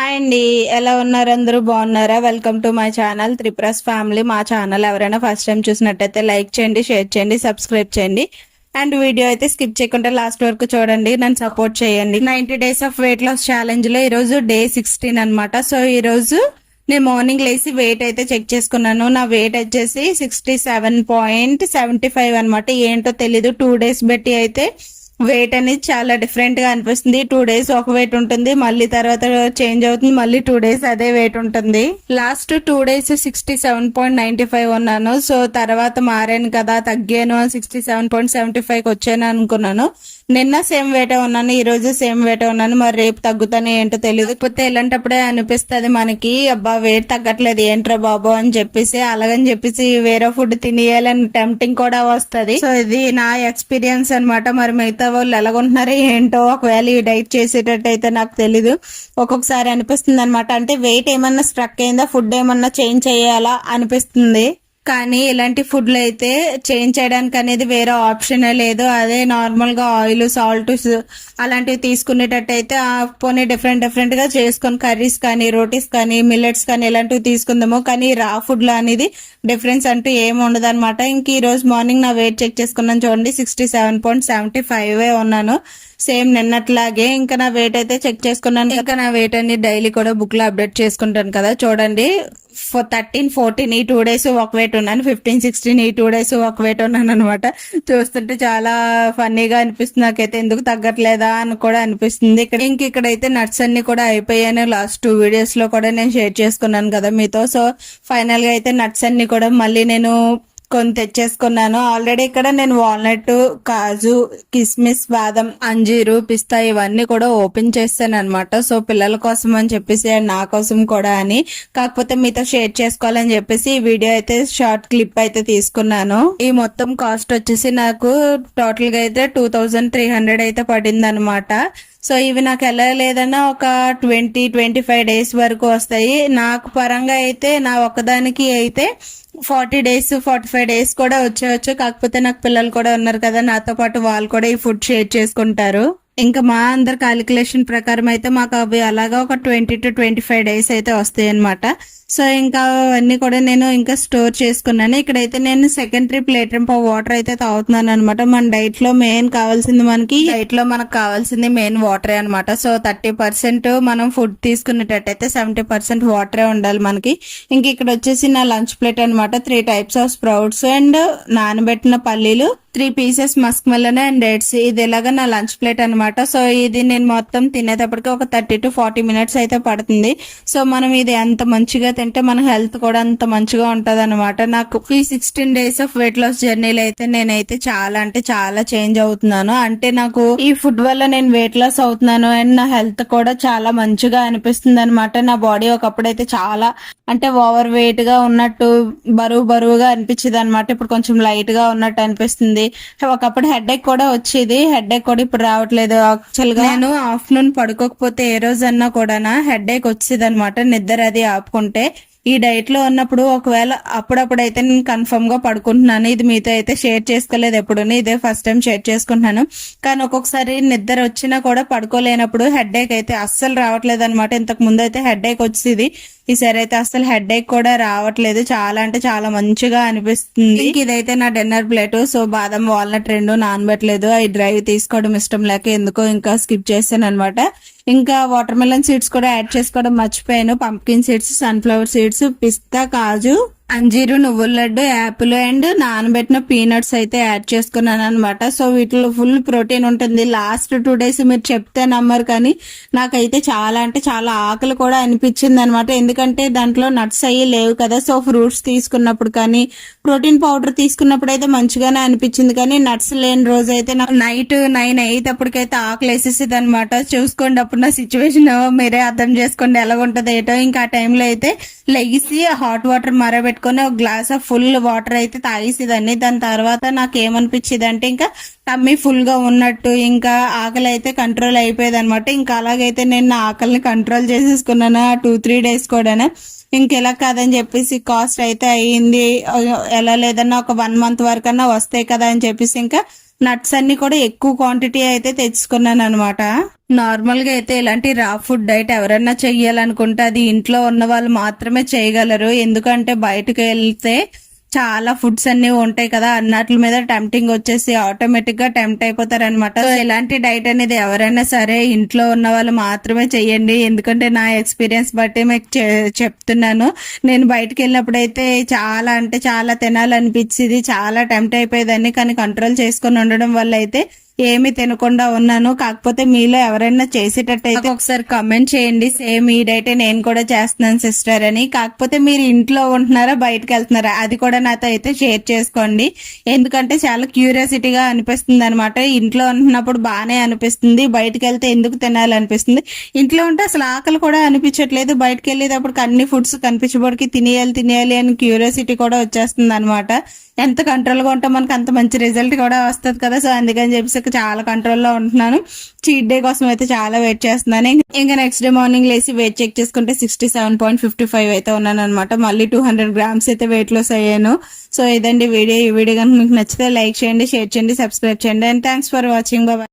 Hi అండి. ఎలా ఉన్నారు? అందరూ బాగున్నారా? వెల్కమ్ టు మై ఛానల్ త్రిప్రస్ ఫ్యామిలీ. మా ఛానల్ ఎవరైనా ఫస్ట్ టైం చూసినట్టయితే లైక్ చేయండి, షేర్ చేయండి, సబ్స్క్రైబ్ చేయండి. అండ్ వీడియో అయితే స్కిప్ చేయకుండా లాస్ట్ వరకు చూడండి, నన్ను సపోర్ట్ చేయండి. 90 days of weight loss challenge లో ఈరోజు డే 16 అనమాట. సో ఈరోజు నేను మార్నింగ్ లేసి వెయిట్ అయితే చెక్ చేసుకున్నాను. నా వెయిట్ వచ్చేసి 67.75 అనమాట. ఏంటో తెలీదు, 2 డేస్ బట్టి అయితే వెయిట్ అనేది చాలా డిఫరెంట్ గా అనిపిస్తుంది. 2 డేస్ ఒక వెయిట్ ఉంటుంది, మళ్ళీ తర్వాత చేంజ్ అవుతుంది, మళ్ళీ 2 డేస్ అదే వెయిట్ ఉంటుంది. లాస్ట్ 2 డేస్ 67.95 ఉన్నాను. సో తర్వాత మారాను కదా, తగ్గాను, 67.75 వచ్చాను అనుకున్నాను. నిన్న సేమ్ వెయిట్ ఉన్నాను, ఈ రోజు సేమ్ వెయిట్ ఉన్నాను. మరి రేపు తగ్గుతానే ఏంటో తెలియదు. కాకపోతే ఇలాంటప్పుడే అనిపిస్తుంది మనకి, అబ్బా వెయిట్ తగ్గట్లేదు ఏంట్రా బాబు అని చెప్పేసి, అలాగని చెప్పేసి వేరే ఫుడ్ తినేయాలని టెంప్టింగ్ కూడా వస్తుంది. సో ఇది నా ఎక్స్పీరియన్స్ అనమాట. మరి మిగతా వాళ్ళు ఎలాగుంటున్నారో ఏంటో, ఒకవేళ ఈ డైట్ చేసేటట్టయితే నాకు తెలీదు. ఒక్కొక్కసారి అనిపిస్తుంది అనమాట, అంటే వెయిట్ ఏమన్నా స్ట్రక్ అయిందా, ఫుడ్ ఏమన్నా చేంజ్ చేయాలా అనిపిస్తుంది. కానీ ఇలాంటి ఫుడ్లు అయితే చేంజ్ చేయడానికి అనేది వేరే ఆప్షనే లేదు. అదే నార్మల్ గా ఆయిల్, సాల్ట్ అలాంటివి తీసుకునేటట్టయితే పోనీ డిఫరెంట్ గా చేసుకొని కర్రీస్ కానీ, రోటీస్ కానీ, మిల్లెట్స్ కానీ ఇలాంటివి తీసుకుందాము. కానీ రా ఫుడ్ లో అనేది డిఫరెన్స్ అంటూ ఏమి ఉండదు అనమాట. ఇంక ఈ రోజు మార్నింగ్ నా వెయిట్ చెక్ చేసుకున్నాను చూడండి, 67.75 ఉన్నాను, సేమ్ నిన్నట్లాగే. ఇంకా నా వెయిట్ అయితే చెక్ చేసుకున్నాను. ఇంకా నా వెయిట్ అన్ని డైలీ కూడా బుక్ లో అప్డేట్ చేసుకుంటాను కదా, చూడండి. 13, 14 ఈ 2 డేస్ ఒక వెయిట్ ఉన్నాను, 15, 16 ఈ 2 డేస్ ఒక వెయిట్ ఉన్నాను అనమాట. చూస్తుంటే చాలా ఫన్నీగా అనిపిస్తుంది నాకైతే, ఎందుకు తగ్గట్లేదా అని కూడా అనిపిస్తుంది. ఇక్కడైతే నట్స్ అన్ని కూడా అయిపోయాను. లాస్ట్ 2 వీడియోస్ లో కూడా నేను షేర్ చేసుకున్నాను కదా మీతో. సో ఫైనల్ గా అయితే నట్స్ అన్ని కూడా మళ్ళీ నేను కొన్ని తెచ్చేసుకున్నాను. ఆల్రెడీ ఇక్కడ నేను వాల్నట్, కాజు, కిస్మిస్, బాదం, అంజీరు, పిస్తా ఇవన్నీ కూడా ఓపెన్ చేస్తాను అనమాట. సో పిల్లల కోసం అని చెప్పేసి, నా కోసం కూడా అని, కాకపోతే మీతో షేర్ చేసుకోవాలని చెప్పేసి ఈ వీడియో అయితే షార్ట్ క్లిప్ అయితే తీసుకున్నాను. ఈ మొత్తం కాస్ట్ వచ్చేసి నాకు టోటల్ గా అయితే 2300 అయితే పడింది అనమాట. సో ఇవి నాకు ఎలా లేదన్నా ఒక 20-25 డేస్ వరకు వస్తాయి. నాకు పరంగా అయితే నా ఒక్కదానికి అయితే 40 డేస్, 45 డేస్ కూడా వచ్చేవచ్చు. కాకపోతే నాకు పిల్లలు కూడా ఉన్నారు కదా, నాతో పాటు వాళ్ళు కూడా ఈ ఫుడ్ షేర్ చేసుకుంటారు. ఇంకా మా అందరి క్యాలిక్యులేషన్ ప్రకారం అయితే మాకు అవి అలాగా ఒక 20-25 డేస్ అయితే వస్తాయి అనమాట. సో ఇంకా అవన్నీ కూడా నేను ఇంకా స్టోర్ చేసుకున్నాను. ఇక్కడైతే నేను సెకండరీ ప్లేట్ వాటర్ అయితే తాగుతున్నాను అనమాట. మన డైట్ లో మెయిన్ కావాల్సింది, మనకు కావాల్సింది మెయిన్ వాటరే అనమాట. సో 30% మనం ఫుడ్ తీసుకునేటట్టయితే 70% వాటరే ఉండాలి మనకి. ఇంక ఇక్కడ వచ్చేసి నా లంచ్ ప్లేట్ అనమాట. 3 టైప్స్ ఆఫ్ స్ప్రౌట్స్ అండ్ నానబెట్టిన పల్లీలు, 3 pieces Musk melon and dates. ఇది ఎలాగా నా లంచ్ ప్లేట్ అనమాట. సో ఇది నేను మొత్తం తినేటప్పటికి ఒక 30-40 మినిట్స్ అయితే పడుతుంది. సో మనం ఇది ఎంత మంచిగా తింటే మన హెల్త్ కూడా అంత మంచిగా ఉంటది అనమాట. నాకు ఈ 16 డేస్ ఆఫ్ వెయిట్ లాస్ జర్నీలో అయితే నేనైతే చాలా అంటే చాలా చేంజ్ అవుతున్నాను. అంటే నాకు ఈ ఫుడ్ వల్ల నేను వెయిట్ లాస్ అవుతున్నాను అండ్ నా హెల్త్ కూడా చాలా మంచిగా అనిపిస్తుంది అనమాట. నా బాడీ ఒకప్పుడైతే చాలా అంటే ఓవర్ వెయిట్ గా ఉన్నట్టు, బరువుగా అనిపించేది అనమాట. ఇప్పుడు కొంచెం లైట్ గా ఉన్నట్టు అనిపిస్తుంది. ఒకప్పుడు హెడ్ ఏక్ కూడా వచ్చేది, హెడ్ ఏక్ కూడా ఇప్పుడు రావట్లేదు. యాక్చువల్ గా నేను ఆఫ్టర్నూన్ పడుకోకపోతే ఏ రోజన్నా కూడా హెడ్ ఏక్ వచ్చేది అనమాట, నిద్ర అది ఆపుకుంటే. ఈ డైట్ లో ఉన్నప్పుడు ఒకవేళ అప్పుడప్పుడైతే నేను కన్ఫర్మ్ గా పడుకుంటున్నాను. ఇది మీతో అయితే షేర్ చేసుకోలేదు ఎప్పుడు, ఇదే ఫస్ట్ టైం షేర్ చేసుకుంటున్నాను. కానీ ఒక్కొక్కసారి నిద్ర వచ్చినా కూడా పడుకోలేనప్పుడు హెడ్ ఏక్ అయితే అస్సలు రావట్లేదు అనమాట. ఇంతకు ముందు అయితే హెడ్ ఏక్ వచ్చేది, ఈసారి అయితే అసలు హెడ్ ఏక్ కూడా రావట్లేదు. చాలా అంటే చాలా మంచిగా అనిపిస్తుంది. ఇదైతే నా డిన్నర్ ప్లేట్. సో బాదం, వాల్నట్ 2 నానబెట్టలేదు, అవి డ్రైవ్ తీసుకోవడం ఇష్టం లేక ఎందుకో ఇంకా స్కిప్ చేశాను అనమాట. ఇంకా వాటర్ మెలన్ సీడ్స్ కూడా యాడ్ చేసుకోవడం మర్చిపోయాను. పంప్కిన్ సీడ్స్, సన్ఫ్లవర్ సీడ్స్, పిస్తా, కాజు, అంజీరు, నువ్వుల లడ్డు, యాపిల్ అండ్ నానబెట్టిన పీనట్స్ అయితే యాడ్ చేసుకున్నాను అనమాట. సో వీటిలో ఫుల్ ప్రోటీన్ ఉంటుంది. లాస్ట్ 2 డేస్ మీరు చెప్తే నమ్మరు కానీ నాకైతే చాలా అంటే చాలా ఆకలి కూడా అనిపించింది అనమాట. ఎందుకంటే దాంట్లో నట్స్ అయ్యి లేవు కదా. సో ఫ్రూట్స్ తీసుకున్నప్పుడు కానీ, ప్రోటీన్ పౌడర్ తీసుకున్నప్పుడు అయితే మంచిగానే అనిపించింది. కానీ నట్స్ లేని రోజు అయితే నాకు నైట్ 9 అయ్యేటప్పటికైతే ఆకలి వేసేసింది అనమాట. చూసుకోండి అప్పుడు నా సిచ్యువేషన్ మీరే అర్థం చేసుకోండి ఎలాగుంటది ఏటో. ఇంకా ఆ టైంలో అయితే లెగిసి హాట్ వాటర్ మరబెట్టుకొని ఒక గ్లాస్ ఆఫ్ ఫుల్ వాటర్ అయితే తాగేసేదాన్ని. దాని తర్వాత నాకు ఏమనిపించేది అంటే ఇంకా టమ్మీ ఫుల్ గా ఉన్నట్టు, ఇంకా ఆకలి అయితే కంట్రోల్ అయిపోయేది అనమాట. ఇంకా అలాగైతే నేను నా ఆకలిని కంట్రోల్ చేసేసుకున్నాను 2-3 డేస్ కూడా. ఇంకెలా కాదని చెప్పేసి కాస్ట్ అయితే అయ్యింది, ఎలా లేదన్నా ఒక 1 మంత్ వరకన్నా వస్తాయి కదా అని చెప్పేసి ఇంకా నట్స్ అన్ని కూడా ఎక్కువ క్వాంటిటీ అయితే తెచ్చుకున్నాను అనమాట. నార్మల్ గా అయితే ఇలాంటి రా ఫుడ్ డైట్ ఎవరైనా చెయ్యాలనుకుంటే అది ఇంట్లో ఉన్న వాళ్ళు మాత్రమే చేయగలరు. ఎందుకంటే బయటకు వెళ్తే చాలా ఫుడ్స్ అన్ని ఉంటాయి కదా, అన్నట్ల మీద టెంప్టింగ్ వచ్చేసి ఆటోమేటిక్ గా టెంప్ట్ అయిపోతారు అనమాట. సో ఇలాంటి డైట్ అనేది ఎవరైనా సరే ఇంట్లో ఉన్న వాళ్ళు మాత్రమే చెయ్యండి. ఎందుకంటే నా ఎక్స్పీరియన్స్ బట్టి మీకు చెప్తున్నాను. నేను బయటకు వెళ్ళినప్పుడైతే చాలా అంటే చాలా తినాలనిపించింది, చాలా టెంప్ట్ అయిపోయేదాన్ని. కానీ కంట్రోల్ చేసుకొని ఉండడం వల్ల అయితే ఏమి తినకుండా ఉన్నాను. కాకపోతే మీలో ఎవరైనా చేసేటట్టయితే ఒకసారి కమెంట్ చేయండి, సేమ్ ఈ డైట్ నేను కూడా చేస్తున్నాను సిస్టర్ అని. కాకపోతే మీరు ఇంట్లో ఉంటున్నారా బయటకు వెళ్తున్నారా అది కూడా నాతో అయితే షేర్ చేసుకోండి. ఎందుకంటే చాలా క్యూరియాసిటీగా అనిపిస్తుంది అనమాట. ఇంట్లో ఉంటున్నప్పుడు బాగానే అనిపిస్తుంది, బయటకు వెళ్తే ఎందుకు తినాలనిపిస్తుంది. ఇంట్లో ఉంటే అసలు ఆకలి కూడా అనిపించట్లేదు, బయటకు వెళ్ళేటప్పుడు అన్ని ఫుడ్స్ కనిపించబడికి తినేయాలి అని క్యూరియాసిటీ కూడా వచ్చేస్తుంది అనమాట. ఎంత కంట్రోల్గా ఉంటే మనకు అంత మంచి రిజల్ట్ కూడా వస్తుంది కదా. సో అందుకని చెప్పేసి చాలా కంట్రోల్లో ఉంటున్నాను. చీట్ డే కోసం అయితే చాలా వెయిట్ చేస్తున్నాను. ఇంకా నెక్స్ట్ డే మార్నింగ్ లేసి వెయిట్ చెక్ చేసుకుంటే 67.55 అయితే ఉన్నాను అనమాట. మళ్ళీ 200 grams అయితే వెయిట్ లాస్ అయ్యాను. సో ఇదండి వీడియో. ఈ వీడియో కనుక మీకు నచ్చితే లైక్ చేయండి, షేర్ చేయండి, సబ్స్క్రైబ్ చేయండి. And thanks for watching. Bye.